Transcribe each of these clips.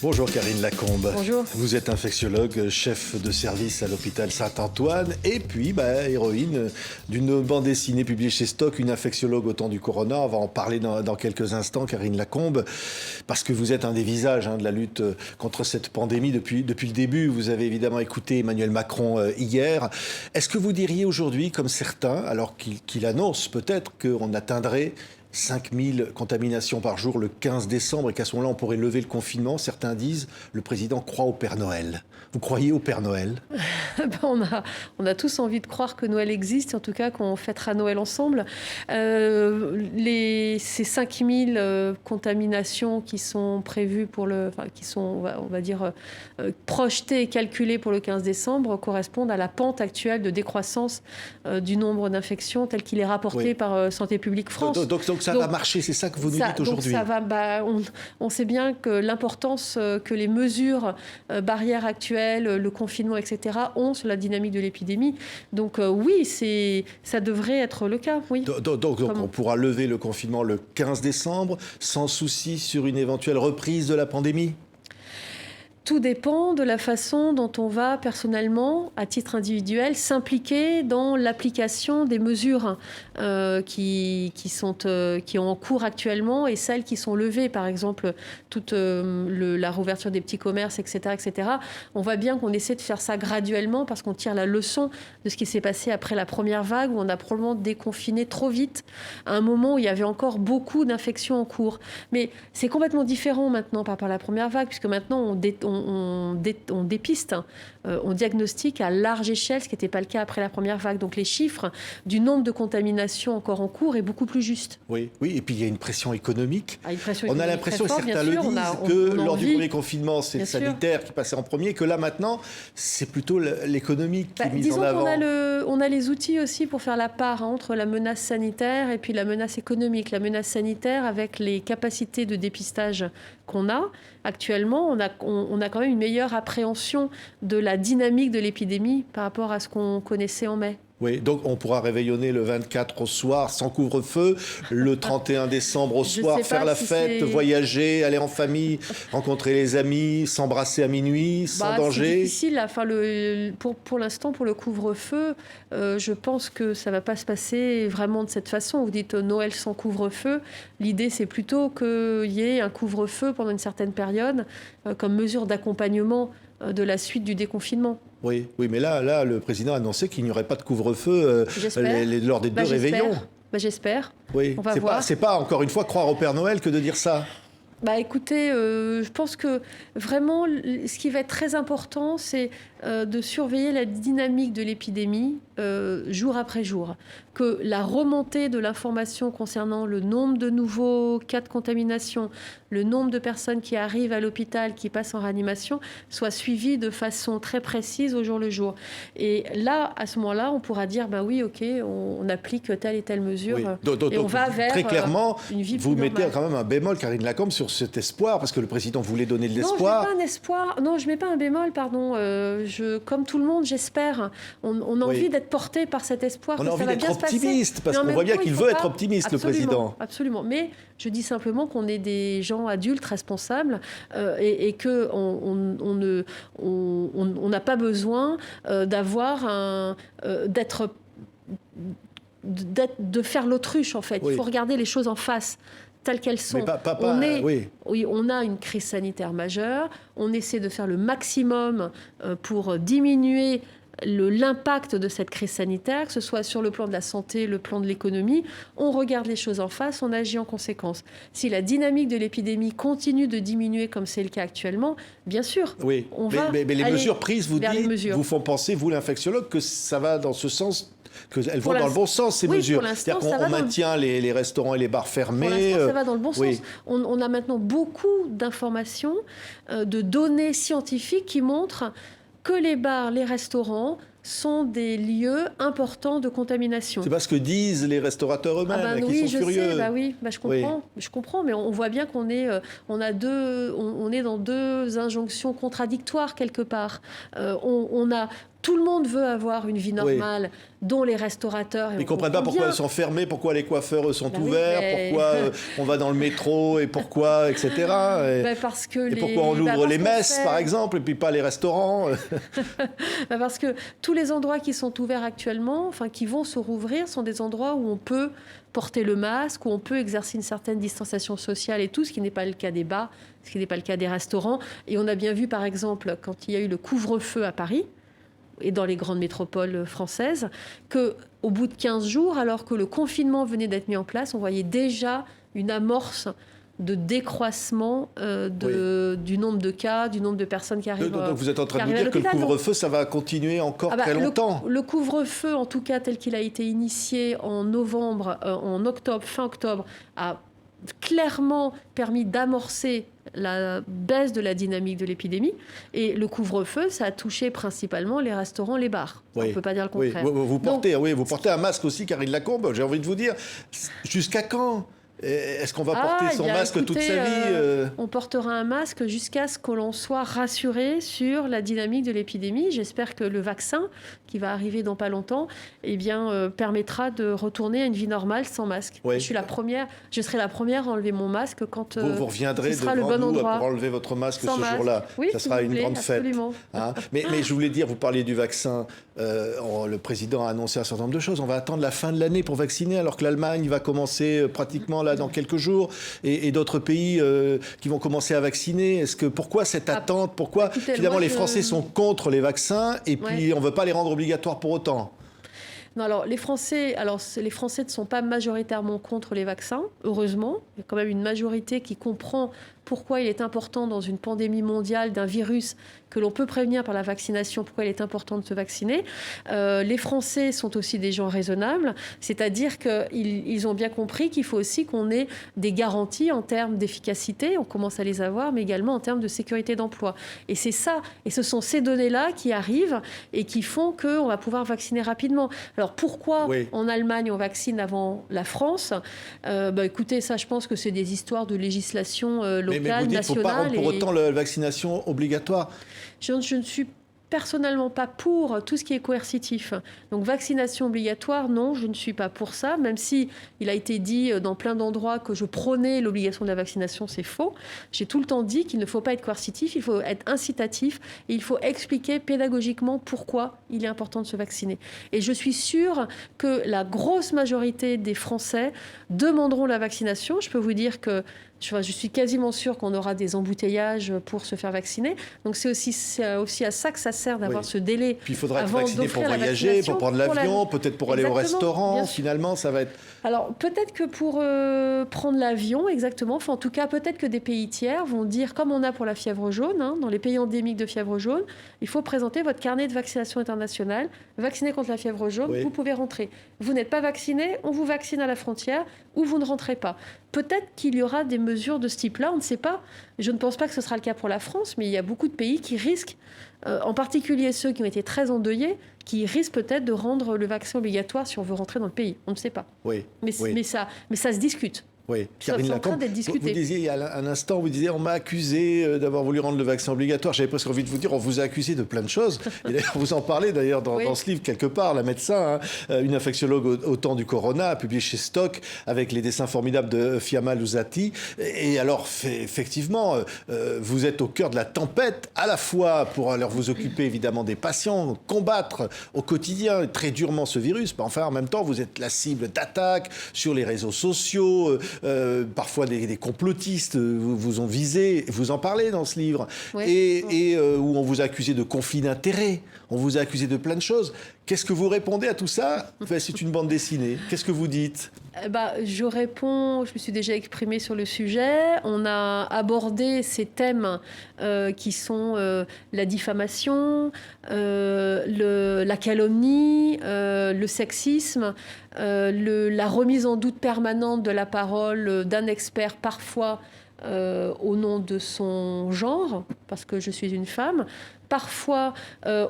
Bonjour Karine Lacombe. Bonjour. Vous êtes infectiologue, chef de service à l'hôpital Saint-Antoine et puis héroïne d'une bande dessinée publiée chez Stock, une infectiologue au temps du corona. On va en parler dans quelques instants, Karine Lacombe, parce que vous êtes un des visages de la lutte contre cette pandémie depuis le début. Vous avez évidemment écouté Emmanuel Macron hier. Est-ce que vous diriez aujourd'hui, comme certains, alors qu'il annonce peut-être qu'on atteindrait 5000 contaminations par jour le 15 décembre et qu'à ce moment-là, on pourrait lever le confinement. Certains disent le président croit au Père Noël. Vous croyez au Père Noël ? On a tous envie de croire que Noël existe, en tout cas qu'on fêtera Noël ensemble. Ces 5000 contaminations qui sont prévues qui sont, on va dire, projetées et calculées pour le 15 décembre correspondent à la pente actuelle de décroissance du nombre d'infections tel qu'il est rapporté par Santé publique France. Donc ça va marcher, c'est ça que vous nous dites aujourd'hui. Donc ça va, on sait bien que l'importance que les mesures barrières actuelles, le confinement, etc., ont sur la dynamique de l'épidémie. Donc oui, ça devrait être le cas. Oui. Donc on pourra lever le confinement le 15 décembre sans souci sur une éventuelle reprise de la pandémie ? Tout dépend de la façon dont on va personnellement, à titre individuel, s'impliquer dans l'application des mesures qui ont en cours actuellement et celles qui sont levées, par exemple toute la réouverture des petits commerces, etc., etc. On voit bien qu'on essaie de faire ça graduellement parce qu'on tire la leçon de ce qui s'est passé après la première vague où on a probablement déconfiné trop vite à un moment où il y avait encore beaucoup d'infections en cours. Mais c'est complètement différent maintenant par rapport à la première vague puisque maintenant on dépiste, on diagnostique à large échelle, ce qui n'était pas le cas après la première vague. Donc les chiffres du nombre de contaminations encore en cours est beaucoup plus juste. Oui, et puis il y a une pression économique. On a l'impression, et certains le disent, que lors du premier confinement, c'est le sanitaire qui passait en premier, que là maintenant, c'est plutôt l'économique qui est mise en avant. On a les outils aussi pour faire la part entre la menace sanitaire et puis la menace économique. La menace sanitaire, avec les capacités de dépistage qu'on a actuellement, on a quand même une meilleure appréhension de la dynamique de l'épidémie par rapport à ce qu'on connaissait en mai. Oui, donc on pourra réveillonner le 24 au soir sans couvre-feu, le 31 décembre au soir, faire la fête, voyager, aller en famille, rencontrer les amis, s'embrasser à minuit, sans danger. C'est difficile. Pour l'instant, pour le couvre-feu, je pense que ça ne va pas se passer vraiment de cette façon. Vous dites Noël sans couvre-feu. L'idée, c'est plutôt qu'il y ait un couvre-feu pendant une certaine période comme mesure d'accompagnement de la suite du déconfinement. Oui, mais là, le président a annoncé qu'il n'y aurait pas de couvre-feu lors des deux réveillons. J'espère. Oui, on va voir. C'est pas, encore une fois, croire au Père Noël que de dire ça. Écoutez, je pense que vraiment, ce qui va être très important, c'est de surveiller la dynamique de l'épidémie jour après jour. Que la remontée de l'information concernant le nombre de nouveaux cas de contamination, le nombre de personnes qui arrivent à l'hôpital, qui passent en réanimation, soit suivie de façon très précise au jour le jour. Et là, à ce moment-là, on pourra dire, oui, ok, on applique telle et telle mesure. Oui. Donc, on va vers très clairement, une vie vous plus mettez normale. quand même un bémol, Karine Lacombe, sur cet espoir, parce que le président voulait donner de l'espoir. Non, je ne mets pas un bémol, pardon. Comme tout le monde, j'espère. On a envie d'être porté par cet espoir. On a envie d'être optimiste, parce qu'on voit bien qu'il veut être optimiste, le président. Absolument. Mais je dis simplement qu'on est des gens adultes, responsables, et qu'on n'a pas besoin de faire l'autruche, en fait. Oui. Il faut regarder les choses en face, telles qu'elles sont. On a une crise sanitaire majeure. On essaie de faire le maximum pour diminuer l'impact de cette crise sanitaire, que ce soit sur le plan de la santé, le plan de l'économie. On regarde les choses en face, on agit en conséquence. Si la dynamique de l'épidémie continue de diminuer comme c'est le cas actuellement, bien sûr, mais les mesures prises, vous font penser, vous l'infectiologue, que ça va dans ce sens, qu'elles vont dans le bon sens, ces mesures. C'est-à-dire qu'on maintient les restaurants et les bars fermés. Pour l'instant, ça va dans le bon sens. On a maintenant beaucoup d'informations, de données scientifiques qui montrent que les bars, les restaurants sont des lieux importants de contamination. C'est pas ce que disent les restaurateurs eux-mêmes, qui sont furieux. Je comprends, mais on voit bien qu'on est dans deux injonctions contradictoires quelque part. On a Tout le monde veut avoir une vie normale, dont les restaurateurs. Ils ne comprennent pas pourquoi ils sont fermés, pourquoi les coiffeurs sont ouverts, pourquoi on va dans le métro et pourquoi, etc. Parce que pourquoi on ouvre les messes, par exemple, et puis pas les restaurants. Parce que tous les endroits qui sont ouverts actuellement, enfin qui vont se rouvrir, sont des endroits où on peut porter le masque, où on peut exercer une certaine distanciation sociale et tout, ce qui n'est pas le cas des bars, ce qui n'est pas le cas des restaurants. Et on a bien vu, par exemple, quand il y a eu le couvre-feu à Paris, et dans les grandes métropoles françaises, qu'au bout de 15 jours, alors que le confinement venait d'être mis en place, on voyait déjà une amorce de décroissement du nombre de cas, du nombre de personnes qui arrivent. Donc vous êtes en train de nous dire que le couvre-feu, ça va continuer encore très longtemps. Le couvre-feu, en tout cas tel qu'il a été initié en novembre, en octobre, fin octobre, a clairement permis d'amorcer la baisse de la dynamique de l'épidémie. Et le couvre-feu, ça a touché principalement les restaurants, les bars. On ne peut pas dire le contraire. Vous portez un masque aussi, Karine Lacombe. J'ai envie de vous dire, jusqu'à quand est-ce qu'on va porter son masque toute sa vie On portera un masque jusqu'à ce que l'on soit rassuré sur la dynamique de l'épidémie. J'espère que le vaccin, qui va arriver dans pas longtemps, permettra de retourner à une vie normale sans masque. Je serai la première à enlever mon masque quand vous reviendrez ce sera devant le bon nous endroit. Pour enlever votre masque sans ce masque. jour-là. Oui, ça sera une grande absolument. fête. Hein. Mais je voulais dire, vous parliez du vaccin. Le président a annoncé un certain nombre de choses. On va attendre la fin de l'année pour vacciner, alors que l'Allemagne va commencer pratiquement là dans quelques jours, et d'autres pays qui vont commencer à vacciner. Pourquoi cette attente? Pourquoi finalement les Français sont contre les vaccins et puis on ne veut pas les rendre obligatoires pour autant? Non, alors les Français ne sont pas majoritairement contre les vaccins, heureusement. Il y a quand même une majorité qui comprend pourquoi il est important dans une pandémie mondiale d'un virus que l'on peut prévenir par la vaccination, pourquoi il est important de se vacciner. Les Français sont aussi des gens raisonnables, c'est-à-dire qu'ils ont bien compris qu'il faut aussi qu'on ait des garanties en termes d'efficacité, on commence à les avoir, mais également en termes de sécurité d'emploi. Et c'est ça, et ce sont ces données-là qui arrivent et qui font qu'on va pouvoir vacciner rapidement. Alors pourquoi en Allemagne on vaccine avant la France? Écoutez, ça je pense que c'est des histoires de législation locale, mais vous dites qu'il ne faut pas rendre pour autant la vaccination obligatoire. Je ne suis personnellement pas pour tout ce qui est coercitif. Donc vaccination obligatoire, non, je ne suis pas pour ça, même si il a été dit dans plein d'endroits que je prônais l'obligation de la vaccination, c'est faux. J'ai tout le temps dit qu'il ne faut pas être coercitif, il faut être incitatif et il faut expliquer pédagogiquement pourquoi il est important de se vacciner. Et je suis sûre que la grosse majorité des Français demanderont la vaccination. Je peux vous dire que je suis quasiment sûre qu'on aura des embouteillages pour se faire vacciner. Donc c'est aussi à ça que ça sert d'avoir ce délai. Puis il faudra être vacciné pour voyager, pour prendre l'avion, peut-être pour aller au restaurant. Finalement, ça va être... Alors peut-être que pour prendre l'avion, exactement. Enfin, en tout cas, peut-être que des pays tiers vont dire, comme on a pour la fièvre jaune, dans les pays endémiques de fièvre jaune, il faut présenter votre carnet de vaccination internationale. Vacciné contre la fièvre jaune, vous pouvez rentrer. Vous n'êtes pas vacciné, on vous vaccine à la frontière ou vous ne rentrez pas. Peut-être qu'il y aura des mesures de ce type-là, on ne sait pas. Je ne pense pas que ce sera le cas pour la France, mais il y a beaucoup de pays qui risquent, en particulier ceux qui ont été très endeuillés, qui risquent peut-être de rendre le vaccin obligatoire si on veut rentrer dans le pays. On ne sait pas. Mais ça se discute. Oui, Karine Lacombe, vous disiez il y a un instant, on m'a accusé d'avoir voulu rendre le vaccin obligatoire. J'avais presque envie de vous dire, on vous a accusé de plein de choses. Et d'ailleurs, vous en parlez d'ailleurs dans ce livre quelque part, la médecin, une infectiologue au temps du corona, a publié chez Stock avec les dessins formidables de Fiamma Luzzati. Et alors, effectivement, vous êtes au cœur de la tempête, à la fois pour alors vous occuper évidemment des patients, combattre au quotidien très durement ce virus. Mais enfin, en même temps, vous êtes la cible d'attaques sur les réseaux sociaux. Parfois des complotistes vous ont visé, vous en parlez dans ce livre, et où on vous a accusé de conflit d'intérêts, on vous a accusé de plein de choses. Qu'est-ce que vous répondez à tout ça? C'est une bande dessinée. Qu'est-ce que vous dites? Je réponds, je me suis déjà exprimée sur le sujet. On a abordé ces thèmes qui sont la diffamation, la calomnie, le sexisme, la remise en doute permanente de la parole d'un expert parfois au nom de son genre, parce que je suis une femme, parfois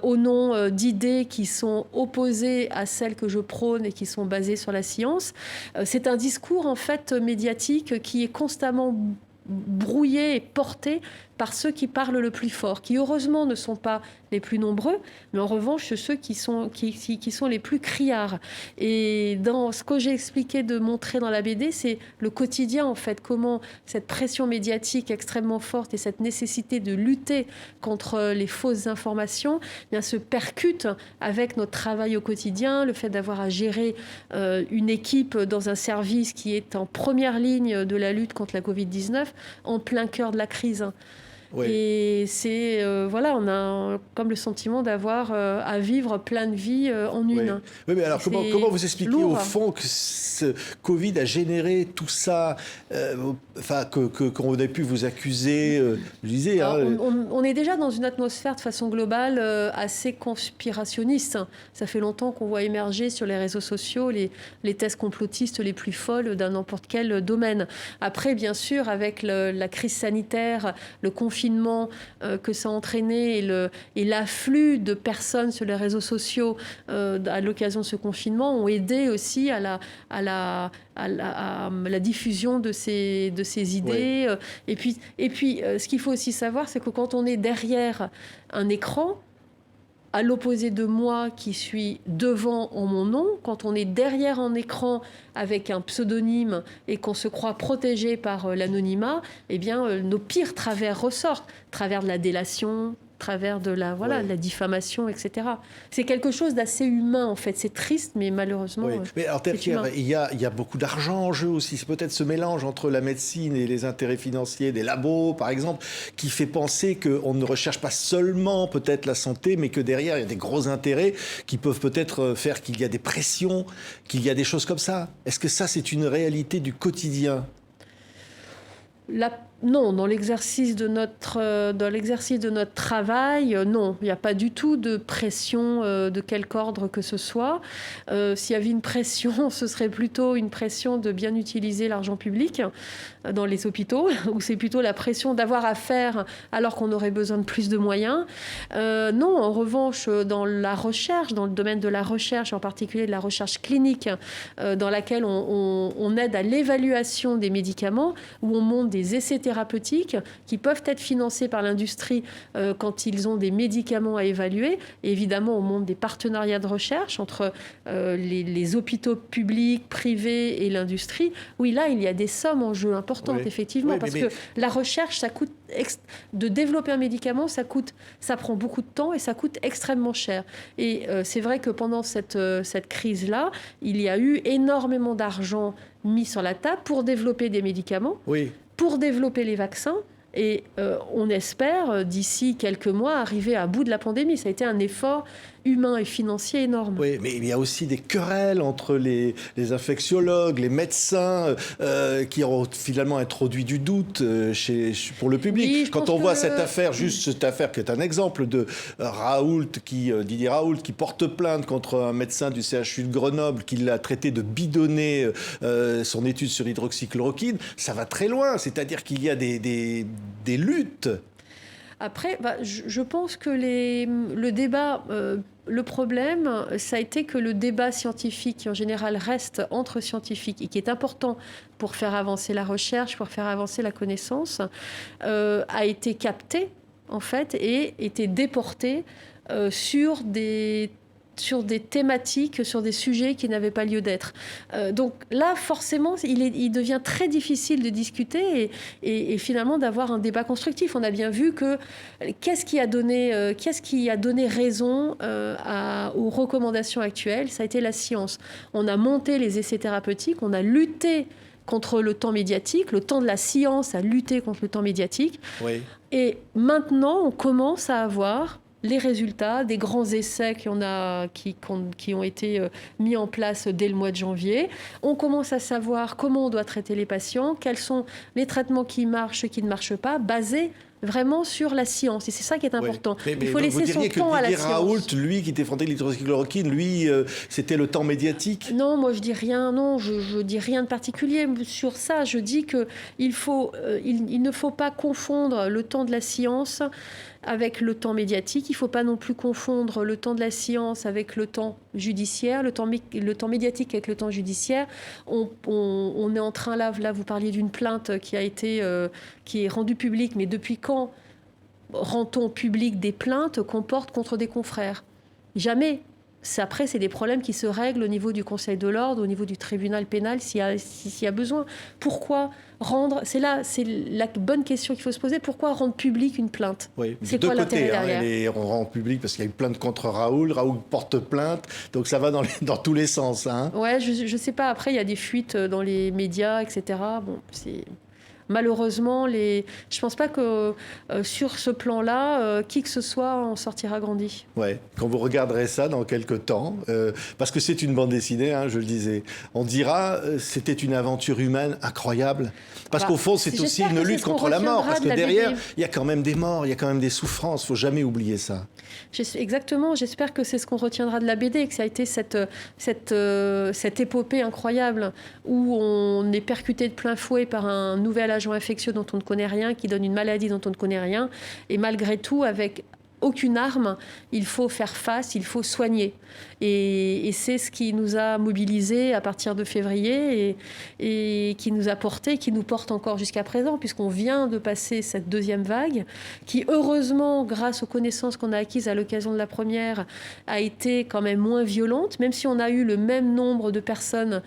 au nom d'idées qui sont opposées à celles que je prône et qui sont basées sur la science. C'est un discours en fait médiatique qui est constamment brouillé et porté par ceux qui parlent le plus fort, qui heureusement ne sont pas les plus nombreux, mais en revanche ceux qui sont les plus criards. Et dans ce que j'ai expliqué de montrer dans la BD, c'est le quotidien en fait, comment cette pression médiatique extrêmement forte et cette nécessité de lutter contre les fausses informations bien, se percute avec notre travail au quotidien, le fait d'avoir à gérer une équipe dans un service qui est en première ligne de la lutte contre la Covid-19, en plein cœur de la crise. Oui. Et c'est, voilà, on a comme le sentiment d'avoir à vivre plein de vies en une. Oui, oui, mais alors comment vous expliquez lourd, au fond que ce Covid a généré tout ça, qu'on ait pu vous accuser, je disais... on est déjà dans une atmosphère de façon globale assez conspirationniste. Ça fait longtemps qu'on voit émerger sur les réseaux sociaux les thèses complotistes les plus folles dans n'importe quel domaine. Après, bien sûr, avec la crise sanitaire, le confinement que ça a entraîné et l'afflux de personnes sur les réseaux sociaux à l'occasion de ce confinement ont aidé aussi à la diffusion de ces idées. Oui. Et puis, ce qu'il faut aussi savoir, c'est que quand on est derrière un écran, à l'opposé de moi qui suis devant en mon nom, quand on est derrière un écran avec un pseudonyme et qu'on se croit protégé par l'anonymat, eh bien, nos pires travers ressortent. Travers de la délation, travers de la diffamation, etc. C'est quelque chose d'assez humain, en fait. C'est triste, mais malheureusement, mais alors, il y a beaucoup d'argent en jeu aussi. C'est peut-être ce mélange entre la médecine et les intérêts financiers des labos, par exemple, qui fait penser qu'on ne recherche pas seulement peut-être la santé, mais que derrière, il y a des gros intérêts qui peuvent peut-être faire qu'il y a des pressions, qu'il y a des choses comme ça. Est-ce que ça, c'est une réalité du quotidien ? Non, dans l'exercice de notre travail, non, il n'y a pas du tout de pression de quelque ordre que ce soit. S'il y avait une pression, ce serait plutôt une pression de bien utiliser l'argent public dans les hôpitaux, ou c'est plutôt la pression d'avoir à faire alors qu'on aurait besoin de plus de moyens. Non, en revanche, dans la recherche, dans le domaine de la recherche, en particulier de la recherche clinique, dans laquelle on aide à l'évaluation des médicaments, où on monte des essais thérapeutiques qui peuvent être financés par l'industrie quand ils ont des médicaments à évaluer. Et évidemment, on monte des partenariats de recherche entre les hôpitaux publics, privés et l'industrie. Oui, là, il y a des sommes en jeu importantes, effectivement, parce que la recherche, ça coûte de développer un médicament, ça prend beaucoup de temps et ça coûte extrêmement cher. Et c'est vrai que pendant cette crise-là, il y a eu énormément d'argent mis sur la table pour développer des médicaments, pour développer les vaccins. Et on espère, d'ici quelques mois, arriver à bout de la pandémie. Ça a été un effort humain et financier énorme. Oui, mais il y a aussi des querelles entre les infectiologues, les médecins, qui ont finalement introduit du doute pour le public. Oui, quand on voit cette affaire qui est un exemple de Didier Raoult, qui porte plainte contre un médecin du CHU de Grenoble, qui l'a traité de bidonner son étude sur l'hydroxychloroquine, ça va très loin. C'est-à-dire qu'il y a des luttes. Après, je pense que le débat, le problème, ça a été que le débat scientifique, qui en général reste entre scientifiques et qui est important pour faire avancer la recherche, pour faire avancer la connaissance, a été capté, en fait, et été déporté sur des thématiques, sur des sujets qui n'avaient pas lieu d'être. Donc là, forcément, il devient très difficile de discuter et finalement d'avoir un débat constructif. On a bien vu que qu'est-ce qui a donné raison aux recommandations actuelles ? Ça a été la science. On a monté les essais thérapeutiques, on a lutté contre le temps médiatique. Le temps de la science a lutté contre le temps médiatique. Oui. Et maintenant, on commence à avoir les résultats des grands essais qui ont été mis en place dès le mois de janvier. On commence à savoir comment on doit traiter les patients, quels sont les traitements qui marchent, qui ne marchent pas, basés vraiment sur la science. Et c'est ça qui est important. Mais il faut laisser son temps à la science. Raoult, lui, qui était fondé de l'hydroxychloroquine, lui, c'était le temps médiatique. Non, moi, je dis rien. Non, je dis rien de particulier sur ça. Je dis que il ne faut pas confondre le temps de la science avec le temps médiatique. Il ne faut pas non plus confondre le temps de la science avec le temps judiciaire, le temps médiatique avec le temps judiciaire. On est en train, là, vous parliez d'une plainte qui est rendue publique, mais depuis quand rend-on public des plaintes qu'on porte contre des confrères? Jamais. Après, c'est des problèmes qui se règlent au niveau du Conseil de l'ordre, au niveau du tribunal pénal, s'il y a besoin. Pourquoi rendre... C'est la bonne question qu'il faut se poser. Pourquoi rendre public une plainte? Oui, c'est quoi l'intérêt derrière? On rend public parce qu'il y a une plainte contre Raoul. Raoul porte plainte, donc ça va dans tous les sens. Hein. Ouais, je sais pas. Après, il y a des fuites dans les médias, etc. Bon, c'est... Malheureusement, je ne pense pas que sur ce plan-là, qui que ce soit en sortira grandi. Ouais. Quand vous regarderez ça dans quelques temps, parce que c'est une bande dessinée, hein, je le disais, on dira c'était une aventure humaine incroyable. Parce qu'au fond, c'est aussi une lutte contre la mort. Parce que derrière, il y a quand même des morts, il y a quand même des souffrances. Il ne faut jamais oublier ça. Exactement. J'espère que c'est ce qu'on retiendra de la BD, que ça a été cette épopée incroyable où on est percuté de plein fouet par un nouvel agent infectieux dont on ne connaît rien, qui donne une maladie dont on ne connaît rien. Et malgré tout, avec aucune arme, il faut faire face, il faut soigner. Et c'est ce qui nous a mobilisés à partir de février et qui nous a portés, qui nous porte encore jusqu'à présent, puisqu'on vient de passer cette deuxième vague, qui heureusement, grâce aux connaissances qu'on a acquises à l'occasion de la première, a été quand même moins violente. Même si on a eu le même nombre de personnes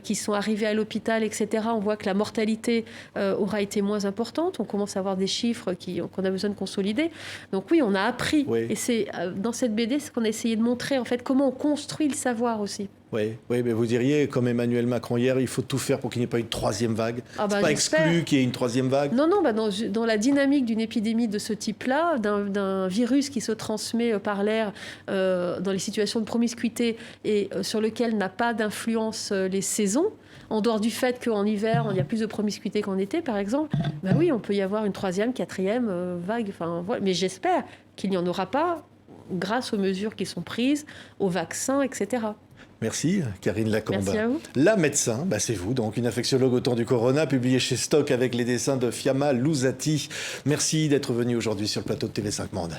qui sont arrivées à l'hôpital, etc., on voit que la mortalité aura été moins importante. On commence à avoir des chiffres qu'on a besoin de consolider. Donc oui, on a appris. Oui. Et c'est dans cette BD ce qu'on a essayé de montrer, en fait, comment on construit le savoir aussi. Oui, mais vous diriez, comme Emmanuel Macron hier, il faut tout faire pour qu'il n'y ait pas une troisième vague. C'est pas exclu qu'il y ait une troisième vague. Non, dans la dynamique d'une épidémie de ce type-là, d'un virus qui se transmet par l'air dans les situations de promiscuité et sur lequel n'a pas d'influence les saisons, en dehors du fait qu'en hiver, il y a plus de promiscuité qu'en été, par exemple, ben oui, on peut y avoir une troisième, quatrième vague. Enfin, voilà. Mais j'espère qu'il n'y en aura pas grâce aux mesures qui sont prises, aux vaccins, etc. Merci, Karine Lacombe. Merci à vous. La médecin, c'est vous, donc une infectiologue au temps du corona, publiée chez Stock avec les dessins de Fiamma Lousati. Merci d'être venu aujourd'hui sur le plateau de TV5 Monde.